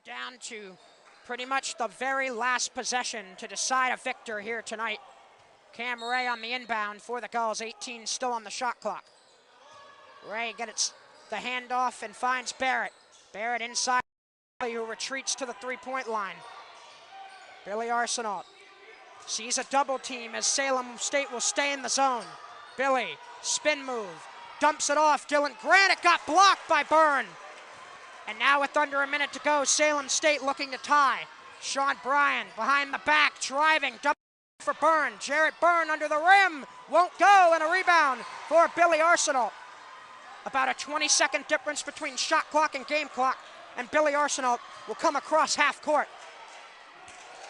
down to pretty much the very last possession to decide a victor here tonight. Cam Ray on the inbound for the Gulls, 18 still on the shot clock. Ray gets the handoff and finds Barrett. Barrett inside, who retreats to the three-point line. Billy Arsenault sees a double team as Salem State will stay in the zone. Billy, spin move, dumps it off. Dylan Grant, it got blocked by Byrne. And now with under a minute to go, Salem State looking to tie. Sean Bryan behind the back, driving, double for Byrne. Jarrett Byrne under the rim, won't go, and a rebound for Billy Arsenault. About a 20-second difference between shot clock and game clock, and Billy Arsenault will come across half court.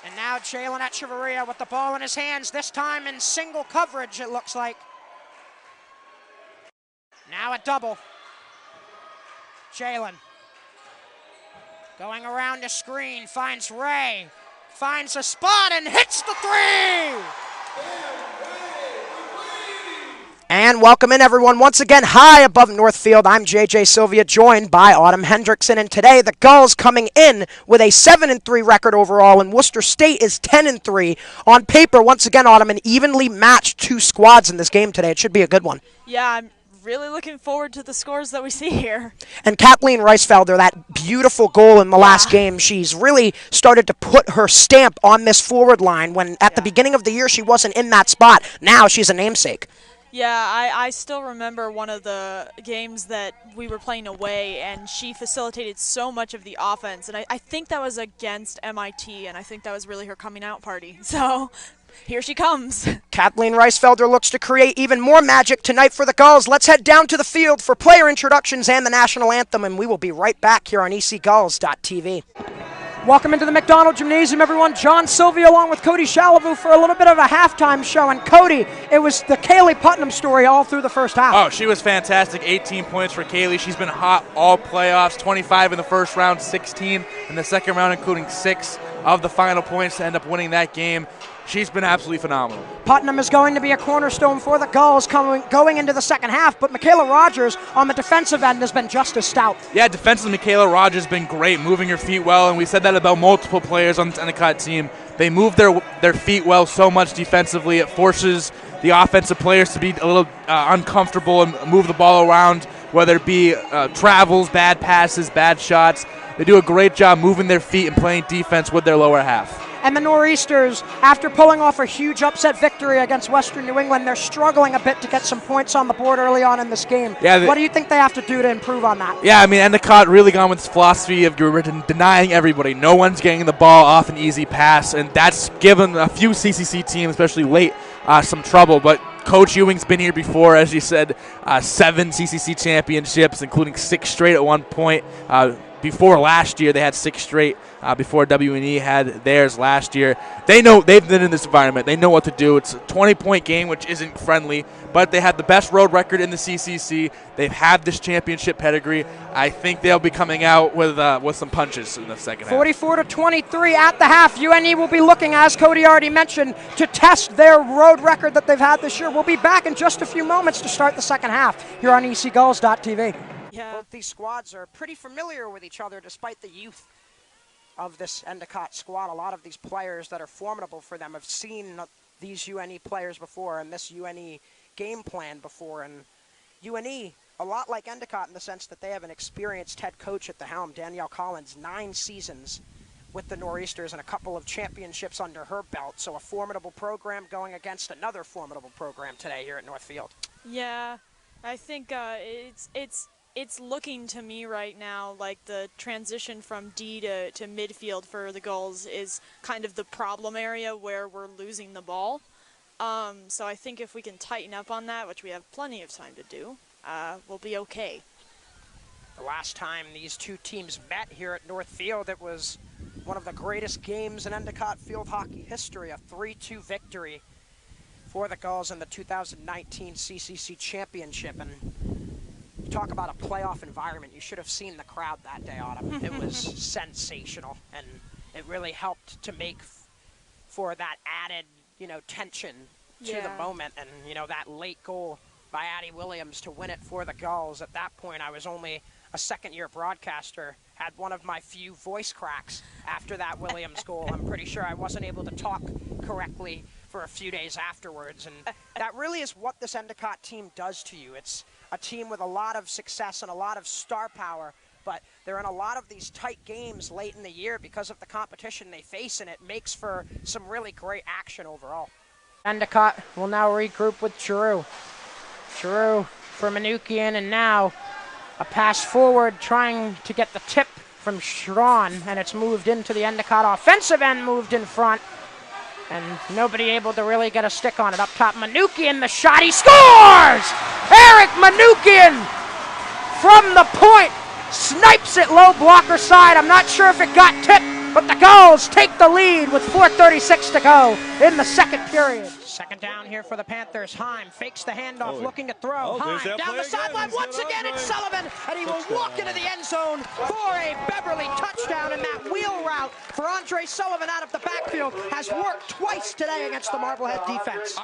And now Jalen Echeverria with the ball in his hands, this time in single coverage, it looks like. Now a double. Jalen going around the screen, finds Ray, finds a spot and hits the three! And welcome in everyone once again high above Northfield. I'm JJ Silvia, joined by Autumn Hendrickson, and today the Gulls coming in with a 7-3 record overall, and Worcester State is 10-3. On paper, once again, Autumn, an evenly matched two squads in this game today. It should be a good one. Yeah, I'm really looking forward to the scores that we see here. And Kathleen Reisfelder, that beautiful goal in the last game, she's really started to put her stamp on this forward line when at the beginning of the year she wasn't in that spot. Now she's a namesake. Yeah, I still remember one of the games that we were playing away, and she facilitated so much of the offense. And I think that was against MIT, and I think that was really her coming out party. So here she comes. Kathleen Reisfelder looks to create even more magic tonight for the Gulls. Let's head down to the field for player introductions and the national anthem, and we will be right back here on ecgulls.tv. Welcome into the McDonald Gymnasium, everyone. John Silvia along with Cody Shalavu for a little bit of a halftime show. And Cody, it was the Kaylee Putnam story all through the first half. Oh, she was fantastic. 18 points for Kaylee. She's been hot all playoffs. 25 in the first round, 16 in the second round, including 6 of the final points to end up winning that game. She's been absolutely phenomenal. Putnam is going to be a cornerstone for the Gulls going into the second half, but Michaela Rogers on the defensive end has been just as stout. Yeah, defensively, Michaela Rogers has been great, moving her feet well, and we said that about multiple players on the Endicott team. They move their feet well so much defensively, it forces the offensive players to be a little uncomfortable and move the ball around, whether it be travels, bad passes, bad shots. They do a great job moving their feet and playing defense with their lower half. And the Nor'easters, after pulling off a huge upset victory against Western New England, they're struggling a bit to get some points on the board early on in this game. Yeah, what do you think they have to do to improve on that? Yeah, I mean, Endicott really gone with this philosophy of denying everybody. No one's getting the ball off an easy pass, and that's given a few CCC teams, especially late, some trouble. But Coach Ewing's been here before, as you said, 7 CCC championships, including 6 straight at one point. Before last year, they had 6 straight. Before W&E had theirs last year. They know they've been in this environment. They know what to do. It's a 20-point game, which isn't friendly, but they have the best road record in the CCC. They've had this championship pedigree. I think they'll be coming out with some punches in the second half. 44-23 at the half. UNE will be looking, as Cody already mentioned, to test their road record that they've had this year. We'll be back in just a few moments to start the second half here on ecgulls.tv. Yeah. Both these squads are pretty familiar with each other despite the youth of this Endicott squad. A lot of these players that are formidable for them have seen these UNE players before and this UNE game plan before. And UNE, a lot like Endicott in the sense that they have an experienced head coach at the helm, Danielle Collins, 9 seasons with the Nor'easters and a couple of championships under her belt. So a formidable program going against another formidable program today here at Northfield. Yeah, I think it's looking to me right now like the transition from D to midfield for the Gulls is kind of the problem area where we're losing the ball. So I think if we can tighten up on that, which we have plenty of time to do, we'll be okay. The last time these two teams met here at Northfield, it was one of the greatest games in Endicott field hockey history, a 3-2 victory for the Gulls in the 2019 CCC Championship. And talk about a playoff environment. You should have seen the crowd that day, Autumn. It was sensational, and it really helped to make for that added, tension to the moment. And, that late goal by Addie Williams to win it for the Gulls. At that point, I was only a second-year broadcaster, had one of my few voice cracks after that Williams goal. I'm pretty sure I wasn't able to talk correctly for a few days afterwards, and that really is what this Endicott team does to you. It's a team with a lot of success and a lot of star power, but they're in a lot of these tight games late in the year because of the competition they face, and it makes for some really great action overall. Endicott will now regroup with Giroux. Giroux for Manukian, and now a pass forward trying to get the tip from Schrawn, and it's moved into the Endicott offensive end, moved in front, and nobody able to really get a stick on it. Up top, Manukian, the shot, he scores! Eric Manukian from the point, snipes it low blocker side. I'm not sure if it got tipped, but the Gulls take the lead with 4:36 to go in the second period. Second down here for the Panthers. Heim fakes the handoff, looking to throw. Heim down the sideline once again. It's Sullivan, and he will walk into the end zone for a Beverly touchdown. And that wheel route for Andre Sullivan out of the backfield has worked twice today against the Marblehead defense.